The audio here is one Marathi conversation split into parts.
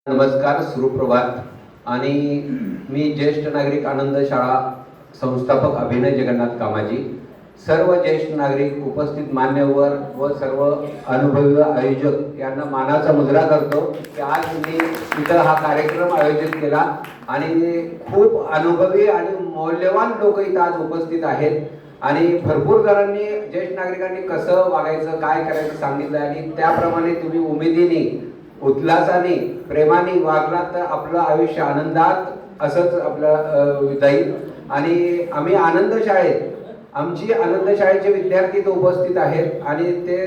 नमस्कार, सुप्रभात. आणि मी ज्येष्ठ नागरिक आनंद शाळा संस्थापक अभिनय जगन्नाथ कामाजी, सर्व ज्येष्ठ नागरिक, उपस्थित मान्यवर व सर्व अनुभवी आयोजक यांना मानाचा मुजरा करतो की आज मी इथं हा कार्यक्रम आयोजित केला आणि खूप अनुभवी आणि मौल्यवान लोक इथं आज उपस्थित आहेत आणि भरपूर जणांनी ज्येष्ठ नागरिकांनी कसं वागायचं, काय करायचं सांगितलं आणि त्याप्रमाणे तुम्ही उमेदीने, उल्हासाने, प्रेमाने वागलात तर आपलं आयुष्य आनंदात असंच आपलं जाईल. आणि आम्ही आनंद शाळेत, आमची आनंद शाळेचे विद्यार्थी इथं उपस्थित आहेत आणि ते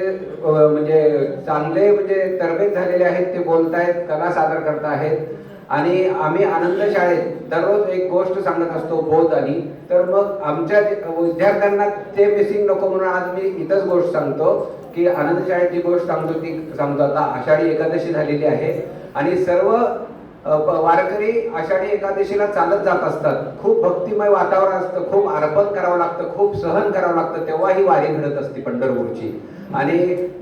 म्हणजे चांगले म्हणजे तरबेज झालेले आहेत, ते बोलतायत, कला सादर करत आहेत. आणि आम्ही आनंद शाळेत दररोज एक गोष्ट सांगत असतो, बोध. आणि तर मग आमच्या विद्यार्थ्यांना ते मिसिंग नको म्हणून आज मी इथंच गोष्ट सांगतो की आनंद शाळेत जी गोष्ट सांगतो ती सांगतो. आता आषाढी एकादशी झालेली आहे आणि सर्व वारकरी आषाढी एकादशीला चालत जात असतात. खूप भक्तिमय वातावरण असतं, खूप अर्पण करावं लागतं, खूप सहन करावं लागतं, तेव्हा ही वारी घडत असते पंढरपूरची. आणि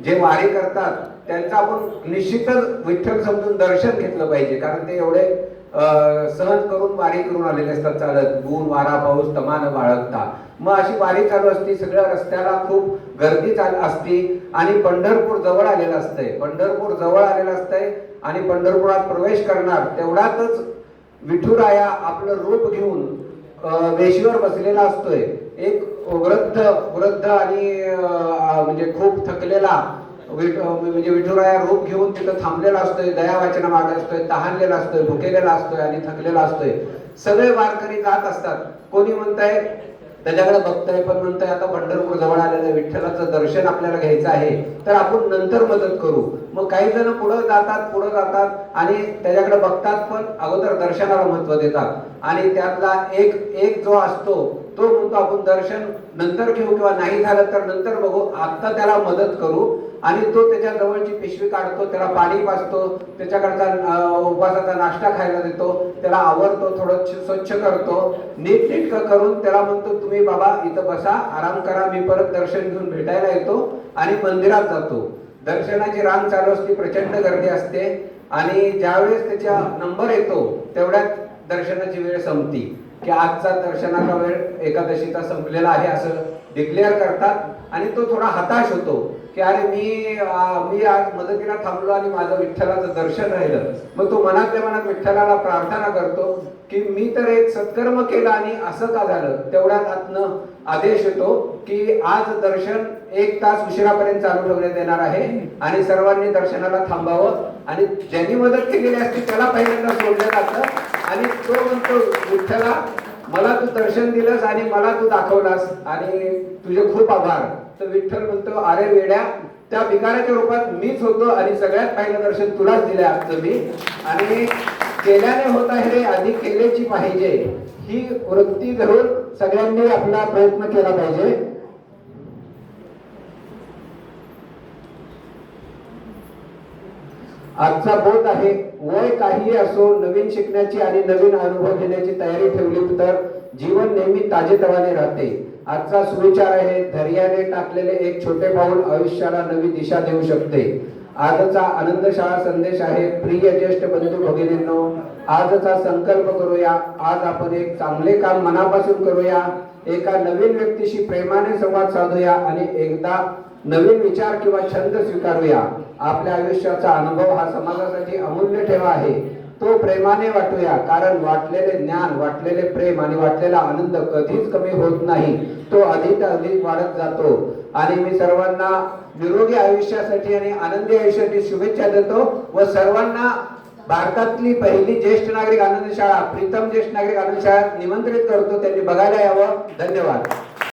जे वारी करतात त्यांचं आपण निश्चितच विठ्ठल समजून दर्शन घेतलं पाहिजे, कारण ते एवढे सहन करून वारी करून आलेले असतात चालत, ऊन वारा पाऊस तमान बाळगता. मग अशी वारी चालू असती, सगळ्या रस्त्याला खूप गर्दी असती आणि पंढरपूर जवळ आलेलं असतंय. पंढरपूर जवळ आलेलं असतंय आणि पंढरपुरात प्रवेश करणार तेवढ्यातच विठुराया आपलं रूप घेऊन वेशीवर बसलेला असतोय. एक वृद्ध आणि म्हणजे खूप थकलेला म्हणजे विठुराया रूप घेऊन तिथं थांबलेला असतोय, दया वाचना मागत असतोय, तहानलेला असतोय, भुकेलेला असतोय आणि थकलेला असतोय. सगळे वारकरी जात असतात. कोणी म्हणताय त्याच्याकडे बघताय, पण म्हणताय आता पंढरपूर जवळ आलेलं विठ्ठलाचं दर्शन आपल्याला घ्यायचं आहे तर आपण नंतर मदत करू. मग काही जण पुढे जातात आणि त्याच्याकडे बघतात, पण अगोदर दर्शनाला महत्व देतात. आणि त्यातला एक जो असतो तो म्हणतो आपण दर्शन नंतर घेऊ किंवा नाही झालं तर नंतर बघू, आता त्याला मदत करू. आणि तो त्याच्या जवळची पिशवी काढतो, त्याला पाणी पाजतो, त्याच्याकडचा उपवासाचा नाश्ता खायला देतो, त्याला आवरतो, थोडं स्वच्छ करतो, नीटनेटकं करून त्याला म्हणतो तुम्ही बाबा इथं बसा, आराम करा, मी परत दर्शन घेऊन भेटायला येतो. आणि मंदिरात जातो. दर्शनाची रांग चालू असते, प्रचंड गर्दी असते आणि ज्यावेळेस त्याचा नंबर येतो तेवढ्यात दर्शनाची वेळ संपती की आजचा दर्शनाचा वेळ एकादशीचा संपलेला आहे असं डिक्लेअर करतात. आणि तो थोडा हताश होतो की अरे मी आज मदतीला थांबलो आणि माझं विठ्ठलाचं दर्शन राहिलं. मग तो मनातल्या मनात विठ्ठलाला प्रार्थना करतो की मी तर एक सत्कर्म केलं आणि असं का झालं. तेवढ्यात आतनं आदेश येतो की आज दर्शन 1 तास उशिरापर्यंत चालू ठेवण्यात येणार आहे आणि सर्वांनी दर्शनाला थांबावं. आणि ज्यांनी मदत केलेली असते त्याला पहिल्यांदा सोडलं जातं. आणि तो म्हणतो विठ्ठला, मला तू दर्शन दिलंस आणि मला तू दाखवलास आणि तुझे खूप आभार. तर विठ्ठल म्हणतो अरे वेड्या, त्या भिकाऱ्याच्या रूपात मीच होतो आणि सगळ्यात पहिलं दर्शन तुलाच दिलं आजचं मी. आणि केल्याने होत आहे रे, अधिक केल्याची पाहिजे, ही वृत्ती धरून सगळ्यांनी आपला प्रयत्न केला पाहिजे. आजचा बोध आहे, वय काही असो, नवीन शिकण्याची आणि नवीन अनुभव घेण्याची तयारी ठेवली तर जीवन नेहमी ताजेतवाने राहते. आजचा सुविचार आहे, धैर्याने टाकलेले एक छोटे पाऊल आयुष्याला नवी दिशा देऊ शकते. आजचा आनंद शाळा संदेश आहे, प्रिय ज्येष्ठ बंधू भगिनींनो, आजचा संकल्प करूया. आज आपण एक चांगले काम मनापासून करूया, एका नवीन व्यक्तीशी प्रेमाने संवाद साधूया आणि एकदा नवीन विचार किंवा छंद स्वीकारूया. आपल्या आयुष्याचा अनुभव हा समाजासाठी अमूल्य ठेवा आहे, तो प्रेमाने वाटूया, कारण वाटलेले ज्ञान, वाटलेले प्रेम आणि वाटलेला आनंद कधीच कमी होत नाही, तो अधिक वाढत जातो. आणि मी सर्वांना निरोगी आयुष्यासाठी आणि आनंदी आयुष्यासाठी शुभेच्छा देतो व सर्वांना भारतातली पहिली ज्येष्ठ नागरिक आनंद शाळा, प्रीतम ज्येष्ठ नागरिक आनंद शाळा निमंत्रित करतो, त्यांनी बघायला यावं. धन्यवाद.